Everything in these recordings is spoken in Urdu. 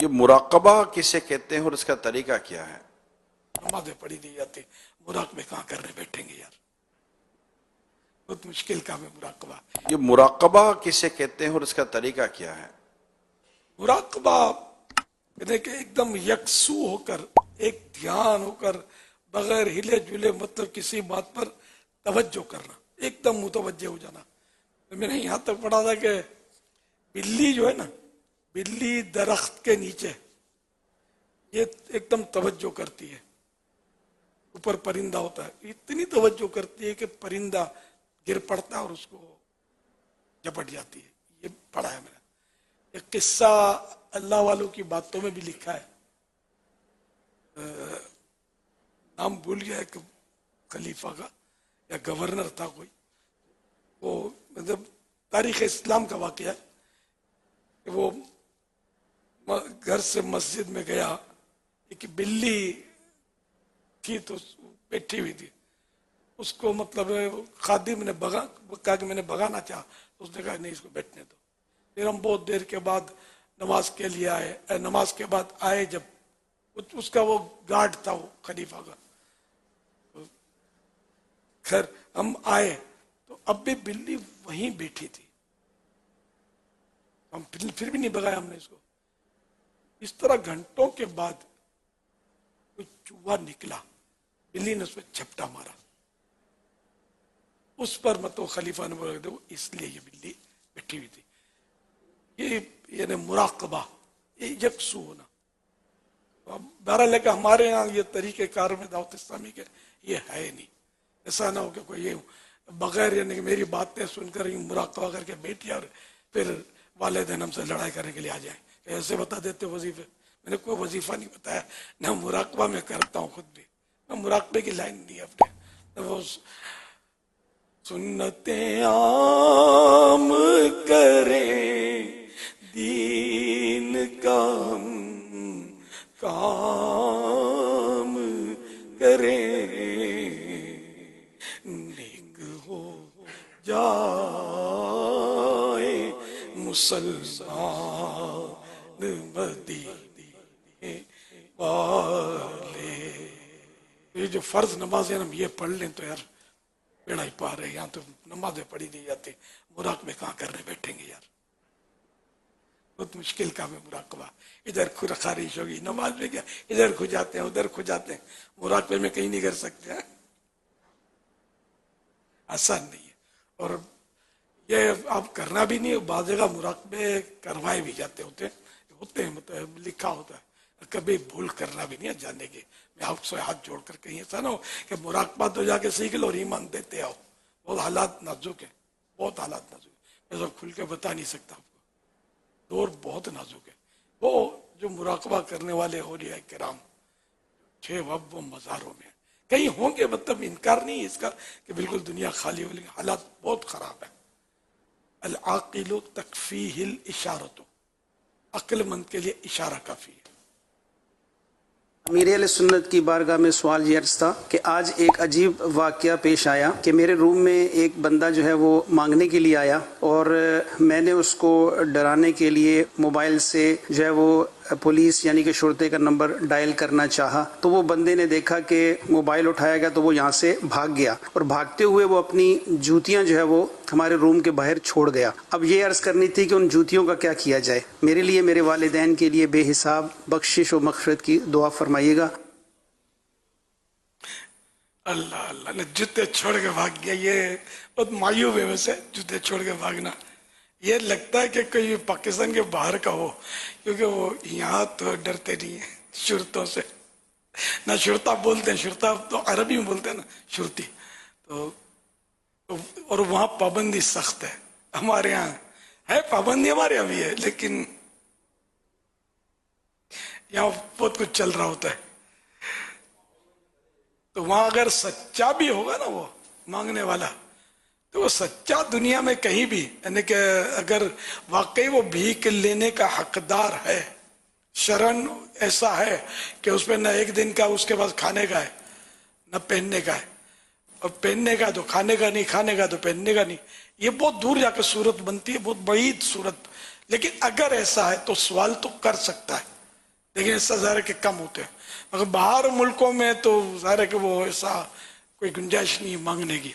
یہ مراقبہ کسے کہتے ہیں اور اس کا طریقہ کیا ہے؟ نمازیں پڑھی نہیں جاتی، مراقبے کہاں کرنے بیٹھیں گے یار، بہت مشکل کام ہے مراقبہ۔ یہ مراقبہ کسے کہتے ہیں اور اس کا طریقہ کیا ہے؟ مراقبہ یعنی کہ ایک دم یکسو ہو کر، ایک دھیان ہو کر، بغیر ہلے جلے، مطلب کسی بات پر توجہ کرنا، ایک دم متوجہ ہو جانا۔ میں نے یہاں تک پڑھا تھا کہ بلی جو ہے نا، بلی درخت کے نیچے یہ ایک دم توجہ کرتی ہے، اوپر پرندہ ہوتا ہے، اتنی توجہ کرتی ہے کہ پرندہ گر پڑتا ہے اور اس کو جپٹ جاتی ہے۔ یہ پڑھا ہے میں نے، ایک قصہ اللہ والوں کی باتوں میں بھی لکھا ہے، نام بھول گیا ہے کہ خلیفہ کا یا گورنر تھا کوئی، وہ مطلب تاریخ اسلام کا واقعہ ہے کہ وہ گھر سے مسجد میں گیا، ایک بلی تھی تو بیٹھی ہوئی تھی، اس کو مطلب خادم نے کہا کہ میں نے بھگانا چاہا، تو اس نے کہا نہیں اس کو بیٹھنے دو۔ پھر ہم بہت دیر کے بعد نماز کے لیے آئے، نماز کے بعد آئے جب اس کا وہ گارڈ تھا وہ خلیفہ کا، خیر ہم آئے تو اب بھی بلی وہیں بیٹھی تھی، ہم پھر بھی نہیں بھگایا ہم نے اس کو۔ اس طرح گھنٹوں کے بعد کوئی چوہا نکلا، بلی نے اس پہ جھپٹا مارا، اس پر مطلب خلیفہ نے بولا دیکھو اس لیے یہ بلی بیٹھی ہوئی تھی۔ یہ یعنی مراقبہ، یہ یکسو ہونا۔ بہرحال ہے کہ ہمارے ہاں یہ طریقہ کار میں دعوت اسلامی کے یہ ہے نہیں، ایسا نہ ہو کہ کوئی یہ بغیر یعنی کہ میری باتیں سن کر یہ مراقبہ کر کے بیٹھ جائے اور پھر والدین ہم سے لڑائی کرنے کے لیے آ جائیں کہ ایسے بتا دیتے وظیفے۔ میں نے کوئی وظیفہ نہیں بتایا، نہ مراقبہ میں کرتا ہوں خود بھی، میں مراقبے کی لائن نہیں ہے اپنے، وہ سنتیں عام کریں دین کا ہم کام کریں، نیک ہو جائے مسلمان مدینے والے۔ یہ جو فرض نمازیں ہم یہ پڑھ لیں تو یار بیڑا ہی پار ہے، یہاں تو نمازیں پڑھی نہیں جاتی، مراقبے کہاں کرنے بیٹھیں گے یار، بہت مشکل کام ہے مراقبہ۔ ادھر خارش ہوگی نماز میں کیا، ادھر کھو جاتے ہیں ادھر کھو جاتے ہیں، مراقبے میں کہیں نہیں کر سکتے ہیں، آسان نہیں ہے۔ اور یہ آپ کرنا بھی نہیں، بعض جگہ مراقبے کروائے بھی جاتے ہوتے ہیں، مطلب لکھا ہوتا ہے، کبھی بھول کرنا بھی نہیں ہے جانے کی۔ میں آپ سے ہاتھ جوڑ کر کہیں ایسا نہ ہو کہ مراقبہ تو جا کے سیکھ لو اور ایمان دیتے آؤ، بہت حالات نازک ہیں، بہت حالات نازک ہیں، میں سب کھل کے بتا نہیں سکتا آپ کو، دور بہت نازک ہے۔ وہ جو مراقبہ کرنے والے اولیاء کرام 6 وقت وہ مزاروں میں کہیں ہوں گے، مطلب انکار نہیں ہے اس کا کہ بالکل دنیا خالی ہو، لیکن حالات بہت خراب ہے۔ العاقل تکفیہ الاشارۃ، عقل مند کے لیے اشارہ کافی ہے۔ امیر اہل سنت کی بارگاہ میں سوال یہ عرض تھا کہ آج ایک عجیب واقعہ پیش آیا کہ میرے روم میں ایک بندہ جو ہے وہ مانگنے کے لیے آیا، اور میں نے اس کو ڈرانے کے لیے موبائل سے جو ہے وہ پولیس یعنی کہ شرطے کا نمبر ڈائل کرنا چاہا، تو وہ بندے نے دیکھا کہ موبائل اٹھایا گیا تو وہ یہاں سے بھاگ گیا، اور بھاگتے ہوئے وہ اپنی جوتیاں جو ہے وہ ہمارے روم کے باہر چھوڑ گیا۔ اب یہ عرض کرنی تھی کہ ان جوتیوں کا کیا کیا جائے؟ میرے لیے، میرے والدین کے لیے بے حساب بخشش و مغفرت کی دعا فرمائیے گا۔ اللہ اللہ نے جوتے چھوڑ کے بھاگ گیا، یہ بہت مایوب ہے ویسے جوتے چھوڑ کے بھاگنا۔ یہ لگتا ہے کہ کوئی پاکستان کے باہر کا ہو، کیونکہ وہ یہاں تو ڈرتے نہیں ہیں شرطوں سے، نہ شرطہ بولتے ہیں، شرطہ تو عربی میں بولتے ہیں نا شرطی، تو اور وہاں پابندی سخت ہے۔ ہمارے یہاں ہے پابندی، ہمارے یہاں بھی ہے، لیکن یہاں بہت کچھ چل رہا ہوتا ہے۔ تو وہاں اگر سچا بھی ہوگا نا وہ مانگنے والا، تو وہ سچا دنیا میں کہیں بھی، یعنی کہ اگر واقعی وہ بھیک لینے کا حقدار ہے، شرن ایسا ہے کہ اس پہ نہ ایک دن کا اس کے پاس کھانے کا ہے نہ پہننے کا ہے، اور پہننے کا تو کھانے کا نہیں، کھانے کا تو پہننے کا نہیں، یہ بہت دور جا کے صورت بنتی ہے، بہت بعید صورت، لیکن اگر ایسا ہے تو سوال تو کر سکتا ہے، لیکن ایسا ظاہر ہے کہ کم ہوتے ہیں. مگر باہر ملکوں میں تو ظاہر ہے کہ وہ ایسا کوئی گنجائش نہیں مانگنے کی.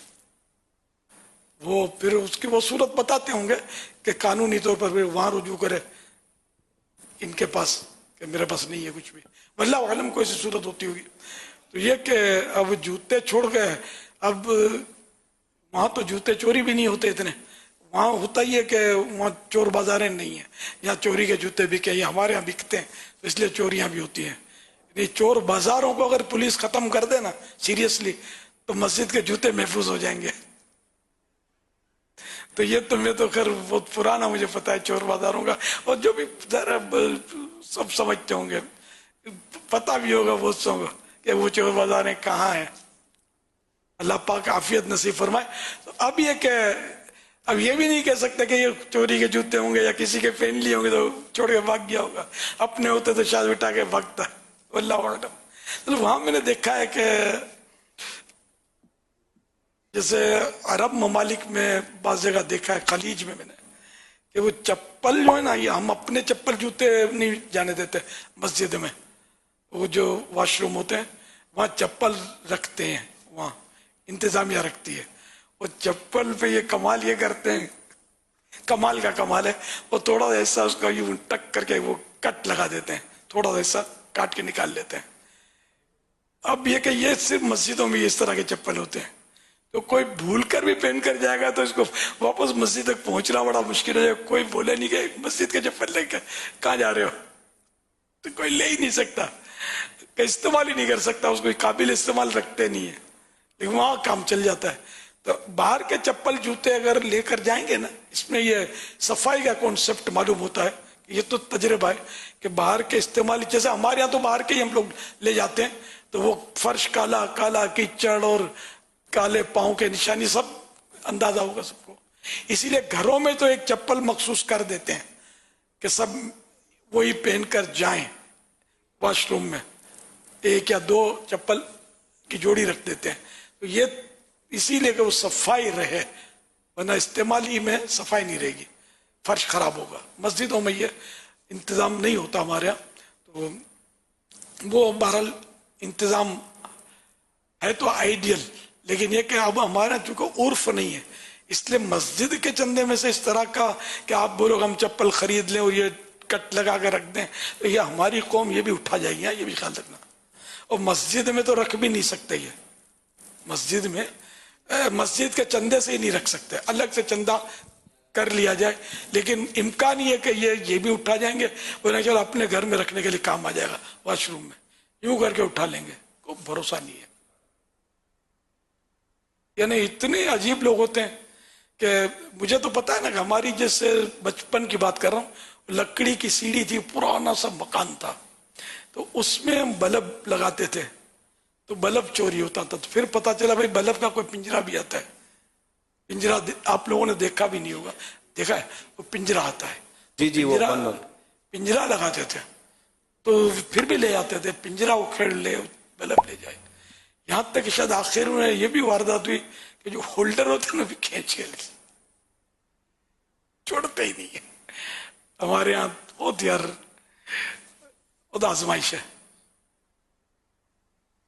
وہ پھر اس کی وہ صورت بتاتے ہوں گے کہ قانونی طور پر وہاں رجوع کرے ان کے پاس کہ میرے پاس نہیں ہے کچھ بھی. واللہ عالم کوئی ایسی صورت ہوتی ہوگی. تو یہ کہ اب جوتے چھوڑ گئے، اب وہاں تو جوتے چوری بھی نہیں ہوتے اتنے. وہاں ہوتا ہی ہے کہ وہاں چور بازاریں نہیں ہیں، یہاں چوری کے جوتے بکے، یہ ہمارے یہاں بکتے ہیں تو اس لیے چوریاں بھی ہوتی ہیں. یہ چور بازاروں کو اگر پولیس ختم کر دے نا سیریسلی تو مسجد کے جوتے محفوظ ہو جائیں گے. تو یہ تمہیں تو خیر بہت پرانا مجھے پتا ہے چور بازاروں کا، اور جو بھی ذرا سب سمجھتے ہوں گے، پتہ بھی ہوگا بہت سو کو کہ وہ چور بازاریں کہاں ہیں. اللہ پاک عافیت نصیب فرمائے. تو اب یہ کہ اب یہ بھی نہیں کہہ سکتے کہ یہ چوری کے جوتے ہوں گے یا کسی کے پہن لیے ہوں گے تو چھوڑ کے بھاگ گیا ہوگا. اپنے ہوتے تو شاید بٹا کے بھاگتا. واللہ اعلم. تو وہاں میں نے دیکھا ہے کہ جیسے عرب ممالک میں بعض جگہ دیکھا ہے، خلیج میں نے کہ وہ چپل جو ہے نا، یہ ہم اپنے چپل جوتے نہیں جانے دیتے مسجد میں. وہ جو واش روم ہوتے ہیں وہاں چپل رکھتے ہیں، وہاں انتظامیہ رکھتی ہے. وہ چپل پہ یہ کمال یہ کرتے ہیں، کمال کا کمال ہے، وہ تھوڑا سا ایسا اس کا یوں ٹک کر کے وہ کٹ لگا دیتے ہیں، تھوڑا سا ایسا کاٹ کے نکال لیتے ہیں. اب یہ کہ یہ صرف مسجدوں میں اس طرح کے چپل ہوتے ہیں، تو کوئی بھول کر بھی پہن کر جائے گا تو اس کو واپس مسجد تک پہنچنا بڑا مشکل ہو جائے گا. کوئی بولے نہیں کہ مسجد کے چپل لے کے کہاں جا رہے ہو، تو کوئی لے ہی نہیں سکتا، کہ استعمال ہی نہیں کر سکتا، اس کو قابل استعمال رکھتے نہیں ہے، لیکن وہاں کام چل جاتا ہے. تو باہر کے چپل جوتے اگر لے کر جائیں گے نا، اس میں یہ صفائی کا کانسیپٹ معلوم ہوتا ہے. یہ تو تجربہ ہے کہ باہر کے استعمال، جیسے ہمارے یہاں تو باہر کے ہی ہم لوگ لے جاتے ہیں تو وہ فرش کالا کالا، کیچڑ اور کالے پاؤں کے نشانی سب اندازہ ہوگا سب کو. اسی لیے گھروں میں تو ایک چپل مخصوص کر دیتے ہیں کہ سب وہی پہن کر جائیں. واش روم میں ایک یا دو چپل کی جوڑی رکھ دیتے ہیں. تو یہ اسی لیے کہ وہ صفائی رہے، ورنہ استعمالی میں صفائی نہیں رہے گی، فرش خراب ہوگا. مسجدوں میں یہ انتظام نہیں ہوتا ہمارے یہاں، تو وہ بہرحال انتظام ہے تو آئیڈیل. لیکن یہ کہ اب ہمارا چونکہ عرف نہیں ہے، اس لیے مسجد کے چندے میں سے اس طرح کا کہ آپ بولو ہم چپل خرید لیں اور یہ کٹ لگا کے رکھ دیں، تو یہ ہماری قوم یہ بھی اٹھا جائے گی، یہ بھی خیال رکھنا. اور مسجد میں تو رکھ بھی نہیں سکتے، یہ مسجد میں مسجد کے چندے سے ہی نہیں رکھ سکتے، الگ سے چندہ کر لیا جائے. لیکن امکان یہ کہ یہ بھی اٹھا جائیں گے، وہ چلو اپنے گھر میں رکھنے کے لیے کام آ جائے گا، واش روم میں یوں کر کے اٹھا لیں گے، کوئی بھروسہ نہیں ہے. یعنی اتنے عجیب لوگ ہوتے ہیں کہ مجھے تو پتا ہے نا کہ ہماری جیسے بچپن کی بات کر رہا ہوں، لکڑی کی سیڑھی تھی، پرانا سا مکان تھا، تو اس میں ہم بلب لگاتے تھے تو بلب چوری ہوتا تھا. تو پھر پتا چلا بھائی بلب کا کوئی پنجرا بھی آتا ہے. پنجرا آپ لوگوں نے دیکھا بھی نہیں ہوگا، دیکھا ہے وہ پنجرا آتا ہے. جی وہ بند ہو. پنجرا لگاتے تھے تو پھر بھی لے آتے تھے، پنجرا اکھیڑ لے بلب لے جائے. یہاں تک کہ شاید آخر میں یہ بھی واردات ہوئی کہ جو ہولڈر ہوتے ہیں نا بھی کھینچ کے لے، چھوڑتے ہی نہیں ہے. ہمارے یہاں بہت یار بہت آزمائش ہے.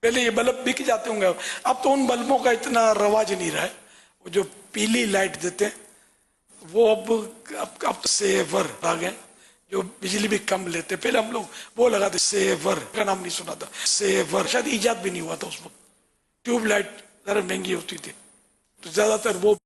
پہلے یہ بلب بک جاتے ہوں گے، اب تو ان بلبوں کا اتنا رواج نہیں رہا ہے. وہ جو پیلی لائٹ دیتے ہیں وہ اب سیور آ گئے جو بجلی بھی کم لیتے. پہلے ہم لوگ وہ لگاتے، سیور کا نام نہیں سنا تھا، سیور شاید ایجاد بھی نہیں ہوا تھا اس وقت. ٹیوب لائٹ ذرا مہنگی ہوتی تھی تو زیادہ تر وہ